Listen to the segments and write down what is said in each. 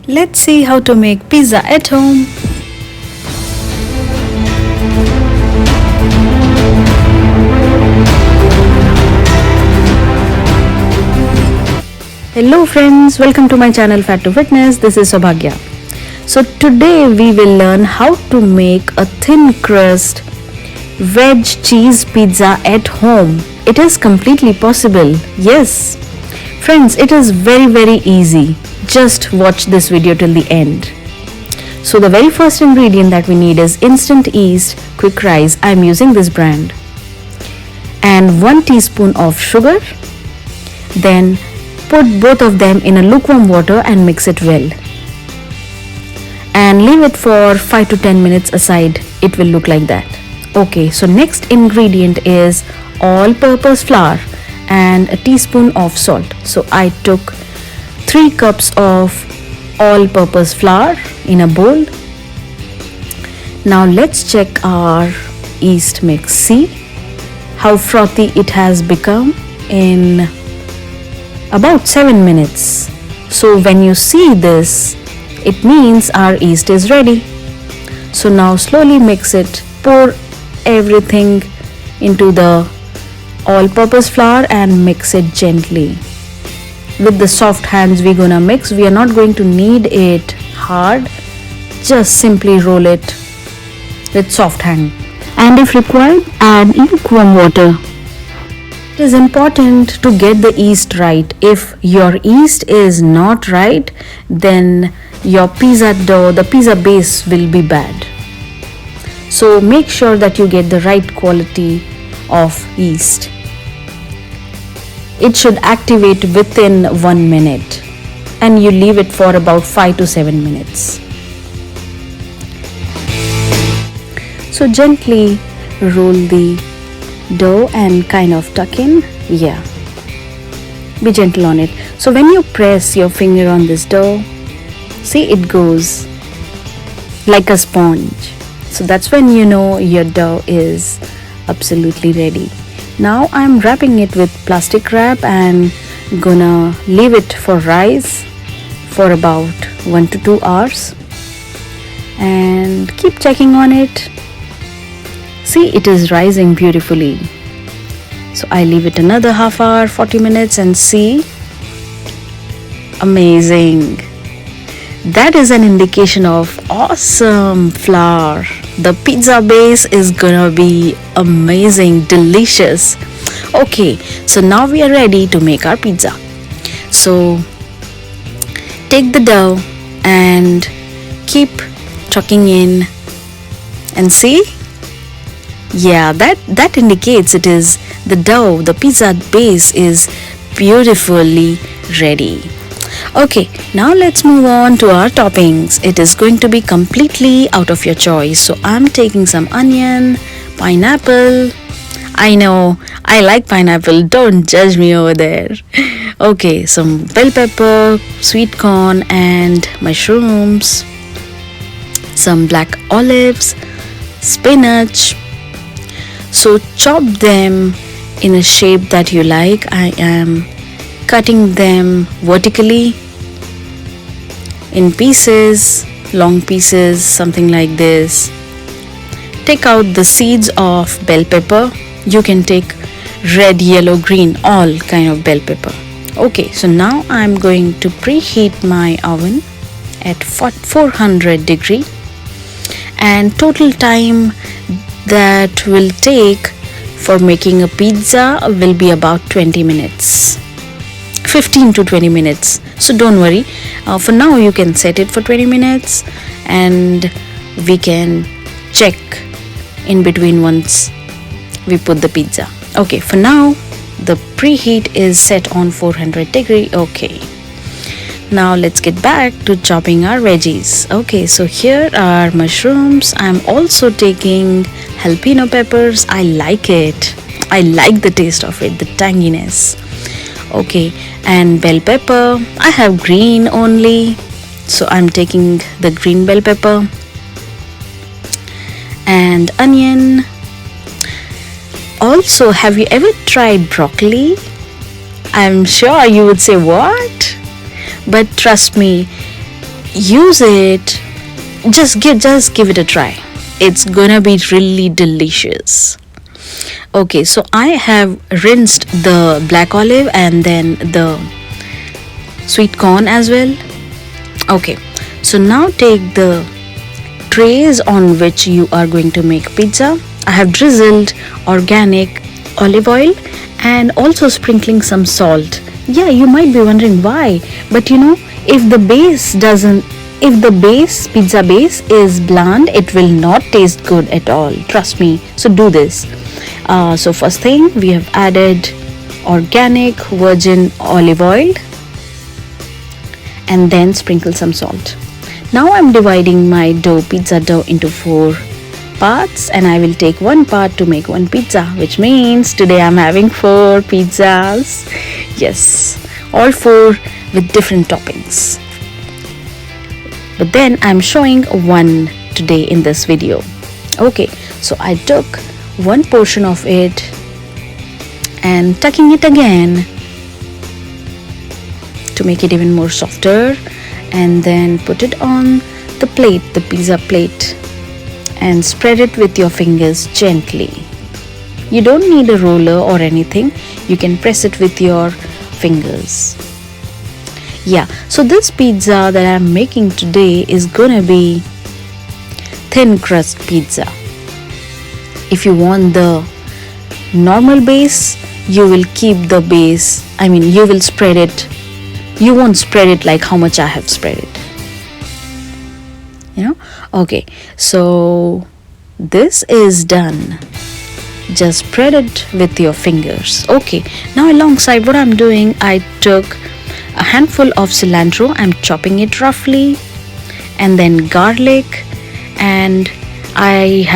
Let's see how to make pizza at home. Hello friends, welcome to my channel Fat to Fitness. This is Saubhagya. So today we will learn how to make a thin crust veg cheese pizza at home. It is completely possible. Yes. Friends, it is very easy. Just watch this video till the end. So the very first ingredient that we need is instant yeast quick rise. I am using this brand. And 1 teaspoon of sugar. Then put both of them in a lukewarm water and mix it well. And leave it for 5 to 10 minutes aside. It will look like that. Okay, so next ingredient is all-purpose flour and a teaspoon of salt. So I took 3 cups of all-purpose flour in a bowl. Now let's check our yeast mix. See how frothy it has become in about 7 minutes. So when you see this, it means our yeast is ready. So now slowly mix it. Pour everything into the all-purpose flour and mix it gently. With the soft hands we're gonna mix. We are not going to knead it hard. Just simply roll it with soft hand. And if required, add lukewarm water. It is important to get the yeast right. If your yeast is not right, then your pizza dough, the pizza base will be bad. So make sure that you get the right quality of yeast. It should activate within 1 minute and you leave it for about 5 to 7 minutes. So gently roll the dough and kind of tuck in. Yeah, be gentle on it. So when you press your finger on this dough, see, it goes like a sponge. So that's when you know your dough is absolutely ready. Now I'm wrapping it with plastic wrap and gonna leave it for rise for about 1 to 2 hours and keep checking on it. See, it is rising beautifully. So I leave it another half hour, 40 minutes and see, amazing. That is an indication of awesome flour. The pizza base is gonna be amazing, delicious. Okay, so now we are ready to make our pizza. So take the dough and keep tucking in and see. Yeah, that indicates it is the dough, the pizza base is beautifully ready. Okay, now let's move on to our toppings. It is going to be completely out of your choice. So I'm taking some onion, pineapple. I know, I like pineapple. Don't judge me over there. Okay, some bell pepper, sweet corn and mushrooms. Some black olives, spinach. So chop them in a shape that you like. I am cutting them vertically in pieces, long pieces, something like this. Take out the seeds of bell pepper. You can take red, yellow, green, all kind of bell pepper. Okay, so now I'm going to preheat my oven at 400 degree and total time that will take for making a pizza will be about 20 minutes. 15 to 20 minutes. So don't worry. For now you can set it for 20 minutes and we can check in between once we put the pizza. Okay, for now the preheat is set on 400 degree. Okay. Now let's get back to chopping our veggies. Okay, so here are mushrooms. I'm also taking jalapeno peppers. I like it. I like the taste of it, the tanginess. Okay, and bell pepper. I have green only, so I'm taking the green bell pepper. And onion. Also, have you ever tried broccoli? I'm sure you would say, what? But trust me, use it. Just give it a try. It's gonna be really delicious. Okay, so I have rinsed the black olive and then the sweet corn as well. Okay, so now take the trays on which you are going to make pizza. I have drizzled organic olive oil and also sprinkling some salt. Yeah, you might be wondering why, but if the pizza base is bland, it will not taste good at all. Trust me. So do this. So first thing, we have added organic virgin olive oil and then sprinkle some salt. Now I'm dividing my pizza dough into 4 parts, and I will take 1 part to make 1 pizza, which means today I'm having 4 pizzas. Yes, all 4 with different toppings. But then I'm showing 1 today in this video. Okay, so I took 1 portion of it and tucking it again to make it even more softer, and then put it on the plate, the pizza plate, and spread it with your fingers gently. You don't need a roller or anything. You can press it with your fingers. Yeah, so this pizza that I'm making today is gonna be thin crust pizza. If you want the normal base, you will keep the base. You will spread it. You won't spread it like how much I have spread it. Okay, so this is done. Just spread it with your fingers. Okay, now alongside what I'm doing, I took a handful of cilantro. I'm chopping it roughly, and then garlic, and I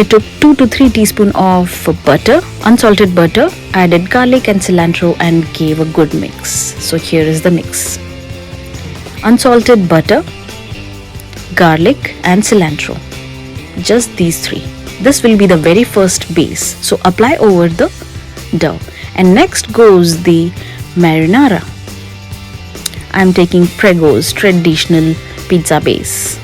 took 2 to 3 teaspoons of butter, unsalted butter, added garlic and cilantro and gave a good mix. So here is the mix. Unsalted butter, garlic and cilantro. Just these 3. This will be the very first base. So apply over the dough. And next goes the marinara. I'm taking Prego's traditional pizza base.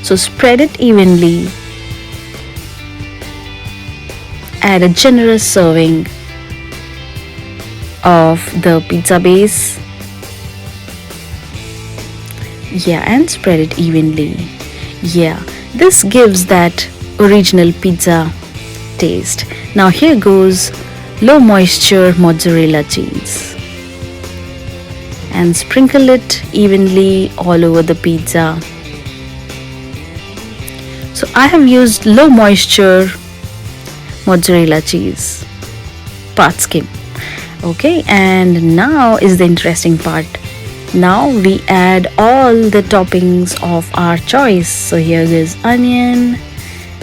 So spread it evenly. Add a generous serving of the pizza base. Yeah, and spread it evenly. Yeah, this gives that original pizza taste. Now here goes low moisture mozzarella cheese. And sprinkle it evenly all over the pizza. So I have used low moisture mozzarella cheese, part skim. Okay, and now is the interesting part. Now we add all the toppings of our choice. So here is onion,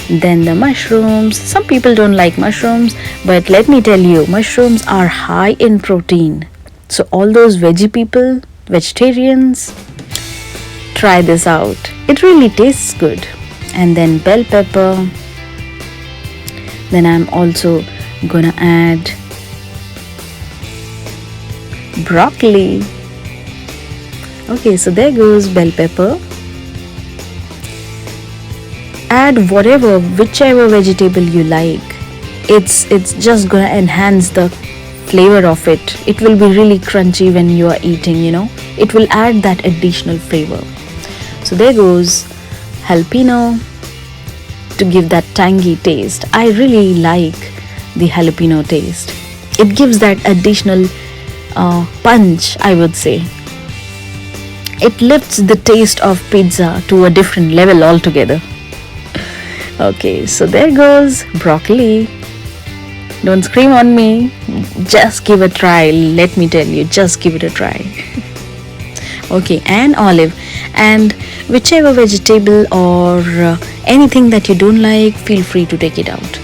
then the mushrooms. Some people don't like mushrooms, but let me tell you, mushrooms are high in protein. So all those veggie people, vegetarians, try this out. It really tastes good. And then bell pepper. Then I'm also gonna add broccoli. Okay, so there goes bell pepper. Add whichever vegetable you like. It's just gonna enhance the flavor of it. It will be really crunchy when you are eating, It will add that additional flavor. So there goes jalapeno to give that tangy taste. I really like the jalapeno taste. It gives that additional punch, I would say. It lifts the taste of pizza to a different level altogether. Okay, so there goes broccoli. Don't scream on me. Just give a try. Let me tell you, just give it a try. Okay, and olive. And whichever vegetable or anything that you don't like, feel free to take it out.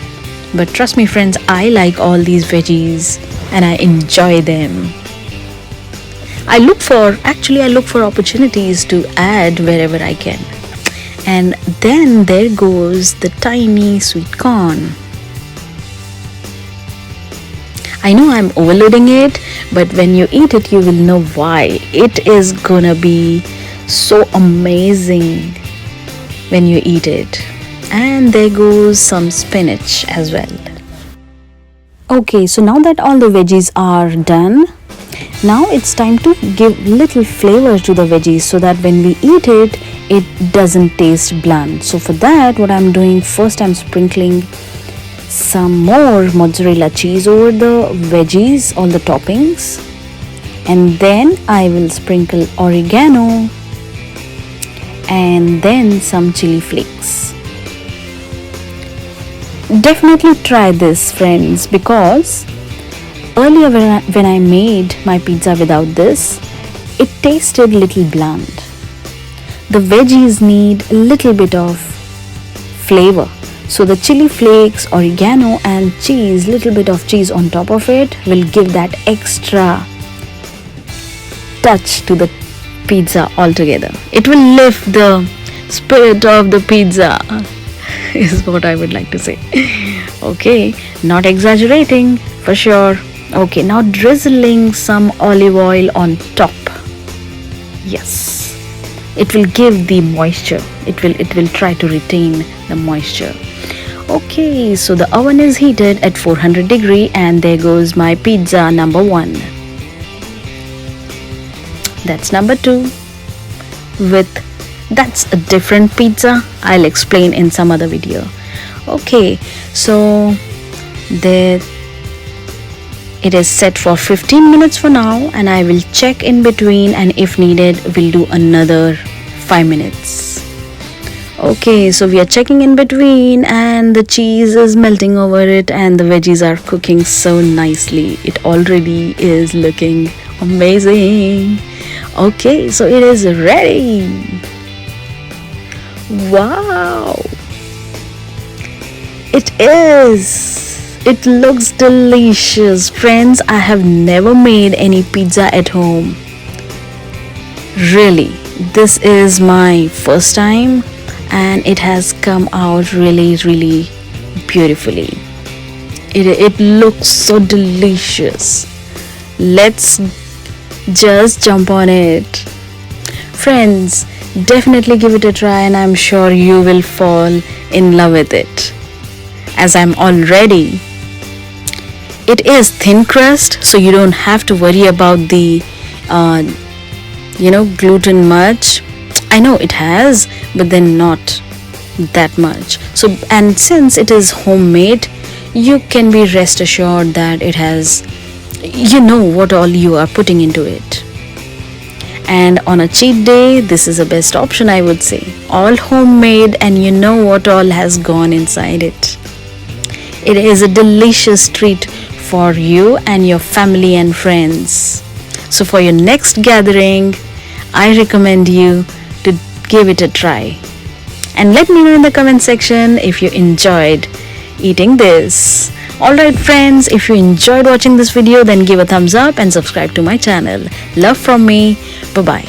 But trust me friends, I like all these veggies and I enjoy them. I look for opportunities to add wherever I can. And then there goes the tiny sweet corn. I know I'm overloading it, but when you eat it, you will know why. It is gonna be so amazing when you eat it. And there goes some spinach as well. Okay, so now that all the veggies are done, now it's time to give little flavor to the veggies so that when we eat it, it doesn't taste bland. So for that, what I'm doing, first I'm sprinkling some more mozzarella cheese over the veggies, all the toppings, and then I will sprinkle oregano and then some chili flakes. Definitely try this, friends, because earlier when I made my pizza without this, it tasted little bland. The veggies need a little bit of flavor. So the chili flakes, oregano and cheese, little bit of cheese on top of it will give that extra touch to the pizza altogether. It will lift the spirit of the pizza is what I would like to say. Okay, not exaggerating for sure. Okay, now drizzling some olive oil on top. Yes, it will give the moisture. It will try to retain the moisture. Okay, so the oven is heated at 400 degree and there goes my pizza number 1. That's number 2. That's a different pizza. I'll explain in some other video. Okay, so there it is set for 15 minutes for now, and I will check in between, and if needed we'll do another 5 minutes. Okay, so we are checking in between and the cheese is melting over it and the veggies are cooking so nicely. It already is looking amazing. Okay, so it is ready. Wow, it is. It looks delicious. Friends, I have never made any pizza at home. Really, this is my first time and it has come out really beautifully. It looks so delicious. Let's just jump on it. Friends, definitely give it a try and I'm sure you will fall in love with it, as I'm already. It is thin crust, so you don't have to worry about the gluten much. I know it has, but then not that much. So, and since it is homemade, you can be rest assured that it has, what all you are putting into it. And on a cheat day, this is the best option, I would say. All homemade and you know what all has gone inside it. It is a delicious treat for you and your family and friends. So for your next gathering, I recommend you to give it a try. And let me know in the comment section if you enjoyed eating this. Alright friends, if you enjoyed watching this video, then give a thumbs up and subscribe to my channel. Love from me. Bye-bye.